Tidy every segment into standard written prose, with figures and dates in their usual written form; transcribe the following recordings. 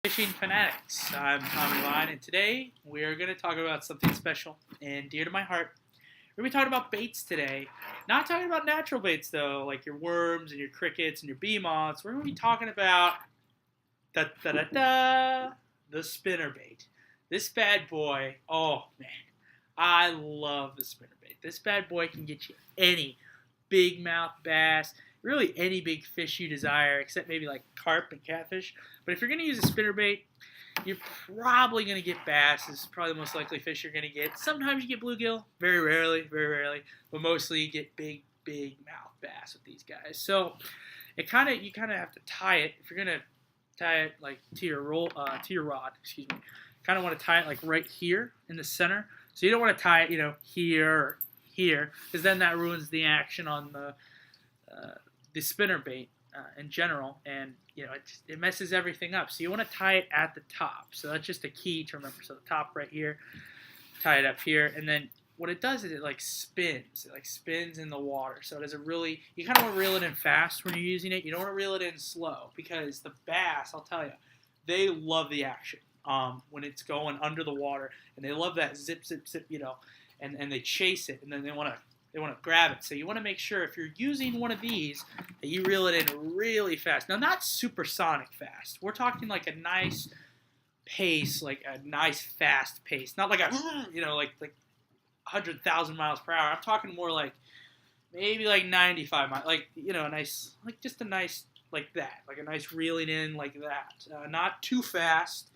Fishing Fanatics. I'm Tommy Line, and today we are going to talk about something special and dear to my heart. We're going to be talking about baits today. Not talking about natural baits, though, like your worms and your crickets and your bee moths. We're going to be talking about the spinnerbait. This bad boy, oh man, I love the spinnerbait. This bad boy can get you any big mouth bass, really any big fish you desire, except maybe like carp and catfish. But if you're going to use a spinnerbait, you're probably going to get bass. This is probably the most likely fish you're going to get. Sometimes you get bluegill, very rarely, but mostly you get big mouth bass with these guys. So you kind of have to tie it. If you're going to tie it like to your rod, kind of want to tie it like right here in the center. So you don't want to tie it, here or here, because then that ruins the action on the spinnerbait in general, and it messes everything up. So you want to tie it at the top. So that's just a key to remember. So the top right here, tie it up here, and then what it does is it like spins. It like spins in the water. So it is you kind of want to reel it in fast when you're using it. You don't want to reel it in slow, because the bass, I'll tell you, they love the action when it's going under the water, and they love that zip, and they chase it, and then they want to grab it. So you want to make sure if you're using one of these that you reel it in really fast. Now, not supersonic fast. We're talking like a nice pace, like a nice fast pace. Not like like 100,000 miles per hour. I'm talking more like maybe like 95 miles. Like, just a nice, like that. Like a nice reeling in like that. Not too fast,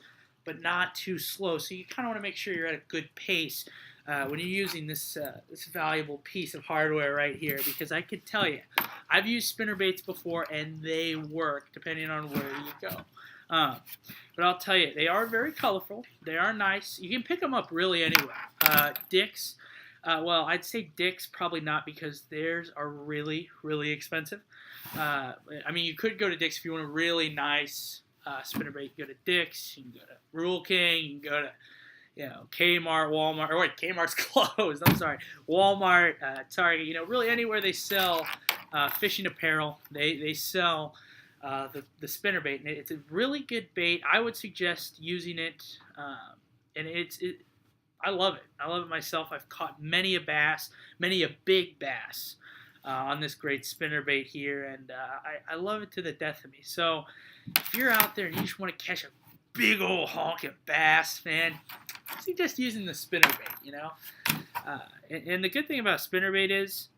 but not too slow. So you kind of want to make sure you're at a good pace when you're using this valuable piece of hardware right here, because I can tell you, I've used spinnerbaits before and they work depending on where you go. But I'll tell you, they are very colorful. They are nice. You can pick them up really anywhere. Dick's, well, I'd say Dick's probably not, because theirs are really expensive. You could go to Dick's if you want a really nice spinnerbait. You can go to Dick's, you can go to Rural King, you can go to Kmart, Walmart, or wait, Kmart's closed. I'm sorry, Walmart, Target. Really anywhere they sell fishing apparel, they sell the spinnerbait, and it's a really good bait. I would suggest using it, and I love it. I love it myself. I've caught many a big bass on this great spinnerbait here, and I love it to the death of me. So if you're out there and you just want to catch a big old honking bass, man, I suggest using the spinnerbait. And the good thing about spinnerbait is,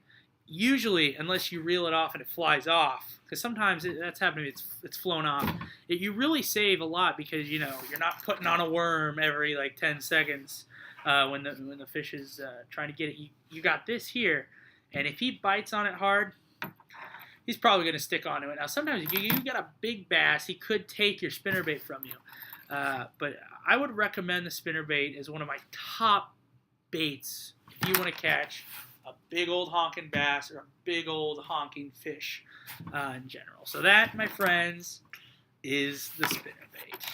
usually, unless you reel it off and it flies off, because sometimes that's happening, it's flown off, you really save a lot, because you're not putting on a worm every like 10 seconds when the fish is trying to get it. You got this here, and if he bites on it hard, he's probably going to stick onto it. Now, sometimes you got a big bass, he could take your spinnerbait from you. But I would recommend the spinnerbait as one of my top baits if you want to catch a big old honking bass or a big old honking fish in general. So that, my friends, is the spinnerbait.